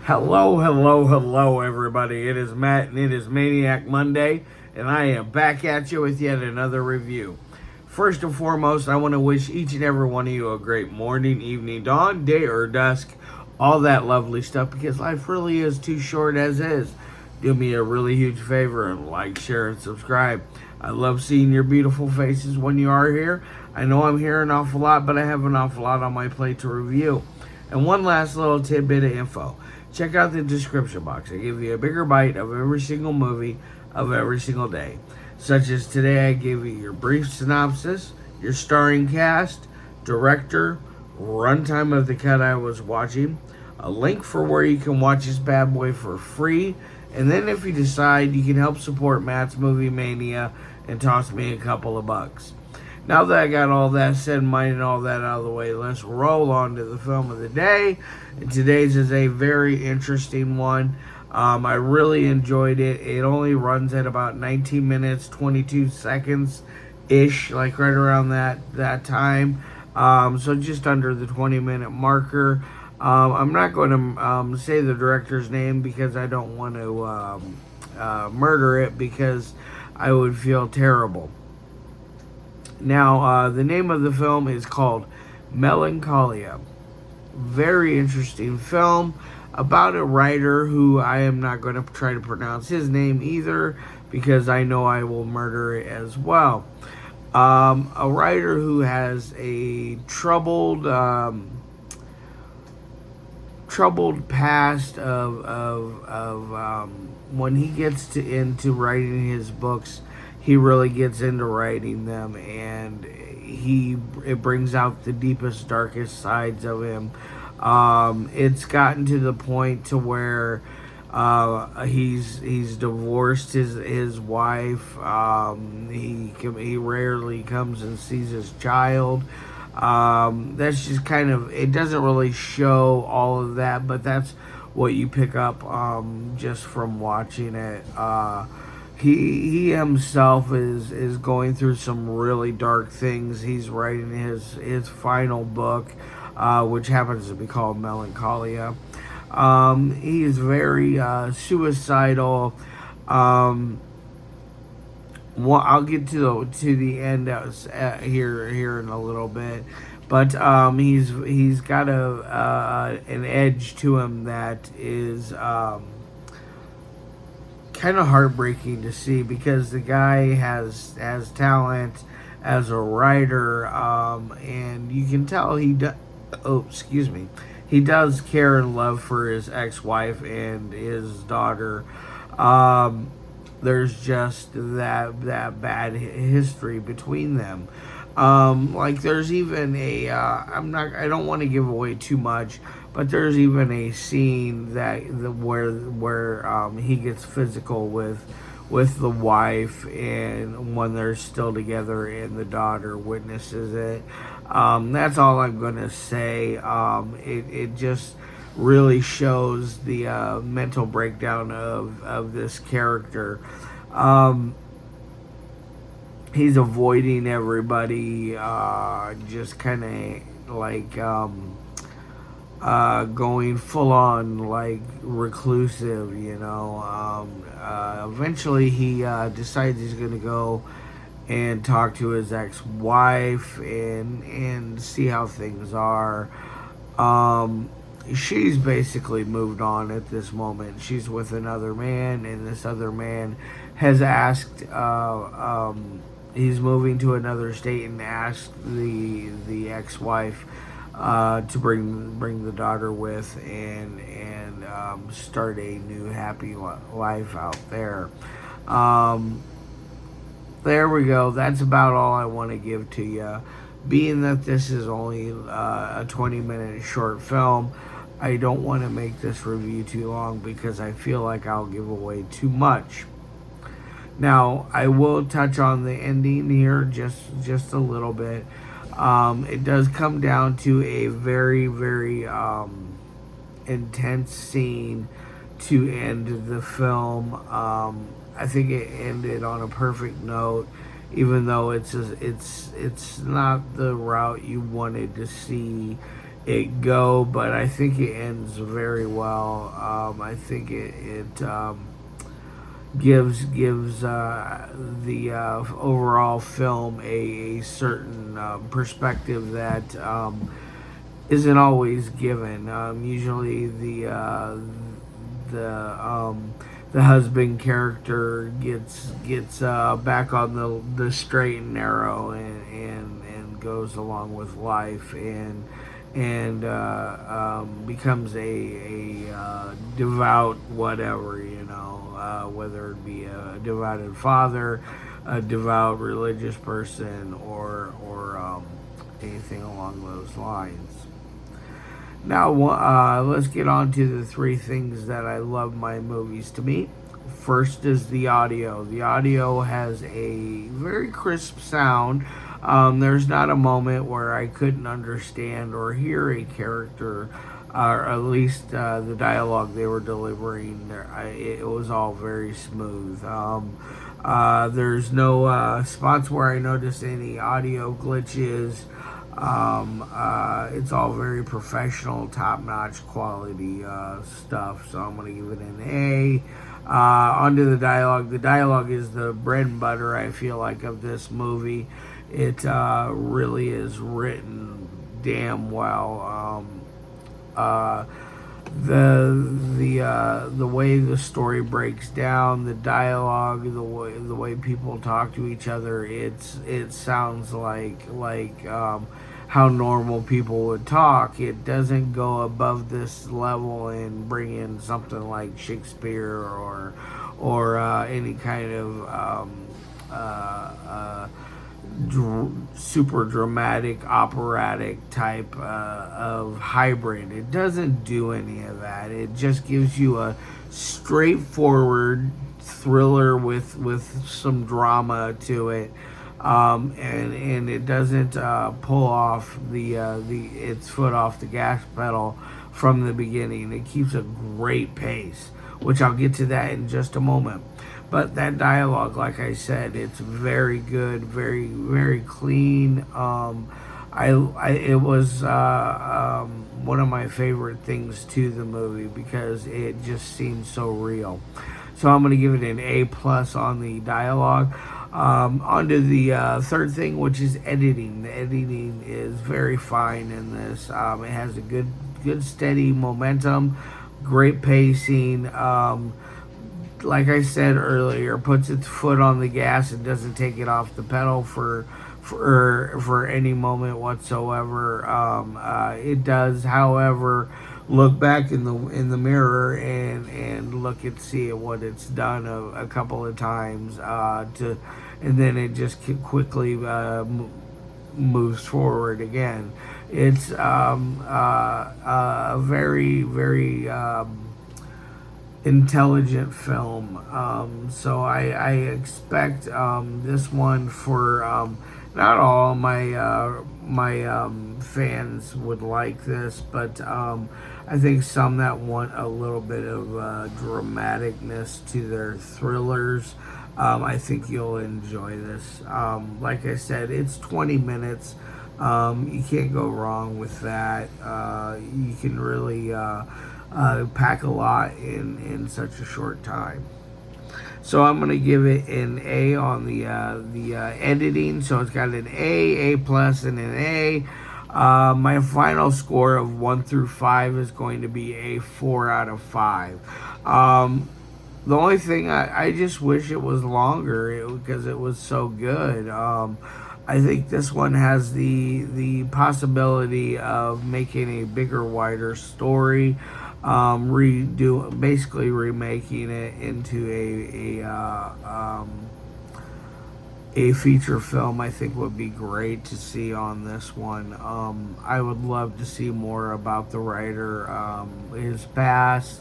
Hello, hello, hello, everybody. It is Matt, and it is Maniac Monday, and I am back at you with yet another review. First and foremost, I want to wish each and every one of you a great morning, evening, dawn, day, or dusk, all that lovely stuff, because life really is too short as is. Do me a really huge favor and like, share, and subscribe. I love seeing your beautiful faces when you are here. I know I'm here an awful lot, but I have an awful lot on my plate to review. And one last little tidbit of info. Check out the description box. I give you a bigger bite of every single movie of every single day. Such as today, I give you your brief synopsis, your starring cast, director, runtime of the cut I was watching, a link for where you can watch this bad boy for free, and then if you decide, you can help support Matt's Movie Mania and toss me a couple of bucks. Now that I got all that said and mind and all that out of the way, let's roll on to the film of the day. And today's is a very interesting one. I really enjoyed it. It only runs at about 19 minutes, 22 seconds-ish, like right around that time. So just under the 20-minute marker. I'm not going to say the director's name because I don't want to murder it because I would feel terrible. Now, the name of the film is called Melancholia. Very interesting film about a writer who I am not going to try to pronounce his name either because I know I will murder it as well. A writer who has a troubled past of when he gets into writing his books. He really gets into writing them, and it brings out the deepest, darkest sides of him. It's gotten to the point to where he's divorced his wife. He rarely comes and sees his child. That's just kind of, it doesn't really show all of that, but that's what you pick up just from watching it. He himself is going through some really dark things. He's writing his final book, which happens to be called Melancholia. He is very suicidal. Well, I'll get to the end here in a little bit, but he's got an edge to him that is kind of heartbreaking to see because the guy has talent as a writer, and you can tell he does care and love for his ex-wife and his daughter. There's just that bad history between them. Like there's even I don't want to give away too much, but there's even a scene where he gets physical with the wife, and when they're still together and the daughter witnesses it. That's all I'm gonna say. It just really shows the mental breakdown of this character. He's avoiding everybody, just kind of like going full on like reclusive, you know. Eventually he decides he's gonna go and talk to his ex-wife and see how things are. She's basically moved on at this moment. She's with another man, and this other man has asked, he's moving to another state and asked the ex-wife to bring the daughter with and start a new happy life out there. There we go. That's about all I want to give to you. Being that this is only a 20-minute short film, I don't want to make this review too long because I feel like I'll give away too much. Now, I will touch on the ending here just a little bit. It does come down to a very, very intense scene to end the film. I think it ended on a perfect note, even though it's not the route you wanted to see it go, but I think it ends very well. I think it gives the overall film a certain perspective that isn't always given. Usually the husband character gets back on the straight and narrow, and goes along with life, and becomes a devout whatever, whether it be a devoted father, a devout religious person, or anything along those lines. Now, let's get on to the three things that I love my movies to meet. First is the audio. The audio has a very crisp sound. There's not a moment where I couldn't understand or hear a character, or at least the dialogue they were delivering. It was all very smooth. There's no spots where I noticed any audio glitches. It's all very professional, top-notch quality stuff, so I'm going to give it an A. Onto the dialogue. The dialogue is the bread and butter, I feel like, of this movie. It really is written damn well. The way the story breaks down, the dialogue, the way people talk to each other, it sounds like how normal people would talk. It doesn't go above this level and bring in something like Shakespeare or any kind of super dramatic operatic type of hybrid. It doesn't do any of that. It just gives you a straightforward thriller with some drama to it, and it doesn't pull off its foot off the gas pedal from the beginning. It keeps a great pace, which I'll get to that in just a moment. But that dialogue, like I said, it's very good, very, very clean. It was one of my favorite things to the movie because it just seemed so real. So I'm going to give it an A plus on the dialogue. Onto the third thing, which is editing. The editing is very fine in this. It has a good steady momentum, great pacing. Like I said earlier, puts its foot on the gas and doesn't take it off the pedal for any moment whatsoever. It does, however, look back in the mirror and look and see what it's done a couple of times and then it just quickly moves forward again. It's a very, very intelligent film. So I expect this one for not all my fans would like this, but I think some that want a little bit of dramaticness to their thrillers, I think you'll enjoy this. Like I said, it's 20 minutes. You can't go wrong with that. You can really pack a lot in such a short time. So I'm going to give it an A on the editing. So it's got an A plus, and an A. My final score of 1 through 5 is going to be a 4 out of 5. The only thing I just wish it was longer because it was so good. I think this one has the possibility of making a bigger, wider story. Basically remaking it into a feature film. I think would be great to see on this one. I would love to see more about the writer, his past,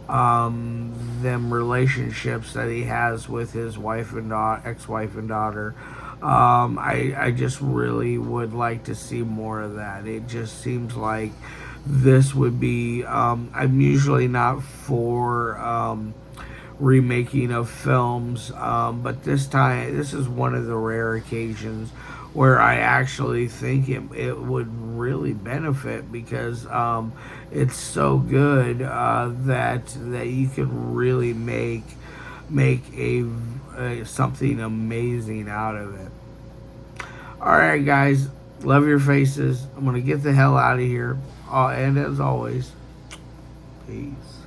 them relationships that he has with his ex-wife and daughter. I just really would like to see more of that. It just seems like this would be, I'm usually not for remaking of films, but this is one of the rare occasions where I actually think it would really benefit because it's so good that you can really make a something amazing out of it. All right, guys, love your faces. I'm gonna get the hell out of here. And as always, peace.